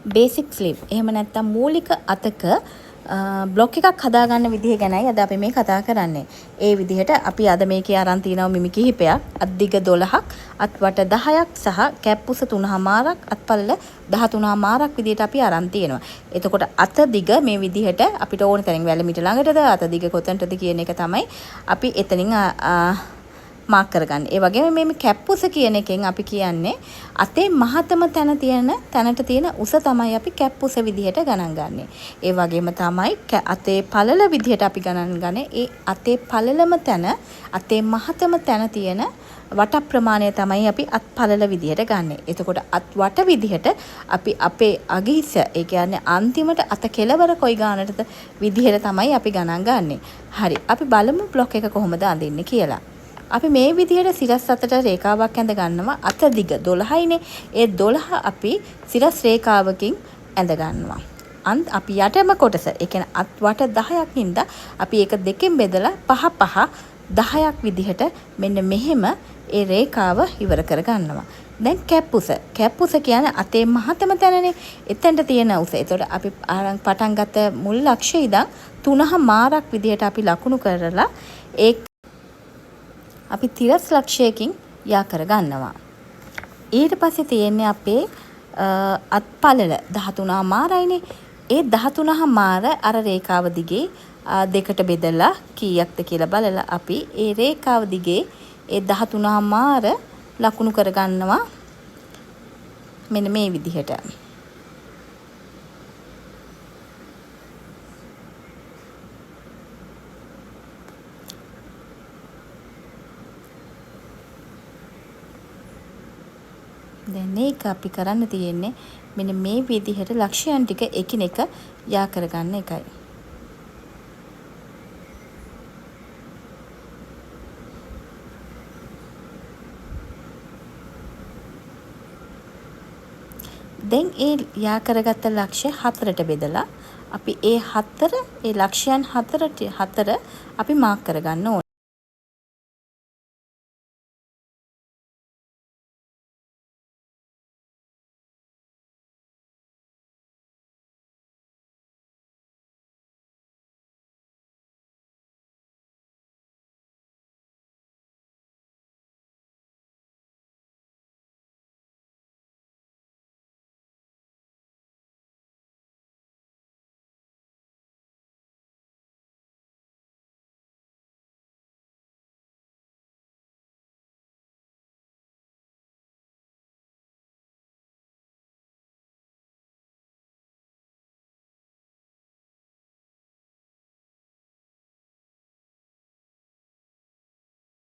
Basic ස්ලිව්. එහෙම නැත්නම් මූලික අතක බ්ලොක් එකක් හදාගන්න විදිහ ගැනයි අද අපි මේ කතා කරන්නේ. ඒ විදිහට අපි අද මේකේ අරන් තිනවා මිමි කිහිපයක්. අත් දිග 12ක්, අත් වට 10ක් සහ කැප් උස 3.5ක්, අත්පල්ල 13.5ක් විදිහට අපි අරන් තියෙනවා. එතකොට අත දිග මේ විදිහට අපිට ඕන තරම් වැලමිට ළඟටද අත දිග කොතනටද කියන එක තමයි අපි එතනින් මාක් කරගන්න. ඒ වගේම මේ කැප් උස කියන එකෙන් අපි කියන්නේ අතේ මහතම තැනට තියෙන උස තමයි අපි කැප් උස විදිහට ගණන් ගන්නෙ. ඒ වගේම තමයි අතේ පළල විදිහට අපි ගණන් ගන්නේ. ඒ අතේ පළලම තැන, අතේ මහතම තැන තියෙන වට ප්‍රමාණය තමයි අපි අත් පළල විදිහට ගන්නෙ. එතකොට අත් වට විදිහට අපි අපේ අගිහිස, ඒ කියන්නේ අන්තිමට අත කෙලවර කොයි ගානටද විදිහට තමයි අපි ගණන් ගන්නෙ. හරි. අපි බලමු බ්ලොක් එක කොහොමද අඳින්නේ කියලා. අපි මේ විදිහට සිරස් අතට රේඛාවක් ඇඳ ගන්නවා. අත දිග 12යිනේ. ඒ 12 අපි සිරස් රේඛාවකින් ඇඳ ගන්නවා. අපි යටම කොටස, ඒ කියන්නේ අත් වට 10ක් හින්දා අපි ඒක දෙකෙන් බෙදලා 5 10ක් විදිහට මෙන්න මෙහෙම ඒ රේඛාව ඉවර කර ගන්නවා. දැන් කැප් උස. කැප් උස කියන්නේ අතේ මහතම තැනනේ. එතෙන්ට තියෙන උස. ඒතකොට අපි පටන් ගත්ත මුල් ලක්ෂ්‍ය ඉඳන් 3.5ක් විදිහට අපි ලකුණු කරලා ඒ අපි තිරස් ලක්ෂයකින් යා කර ගන්නවා. ඊට පස්සේ තියෙන්නේ අපේ අත්පළල 13.5යිනේ. ඒ 13.5 අර රේඛාව දිගේ දෙකට බෙදලා කීයක්ද කියලා බලලා අපි ඒ රේඛාව දිගේ ඒ 13.5 ලකුණු කර ගන්නවා. මෙන්න මේ විදිහට. දැන් මේක අපි කරන්න තියෙන්නේ මෙන්න මේ විදිහට ලක්ෂයන් ටික එකිනෙක යා කරගන්න එකයි. දැන් ඒ යා කරගත්ත ලක්ෂ්‍ය 4ට බෙදලා අපි ඒ ලක්ෂයන් 4 අපි මාක් කරගන්න ඕනේ.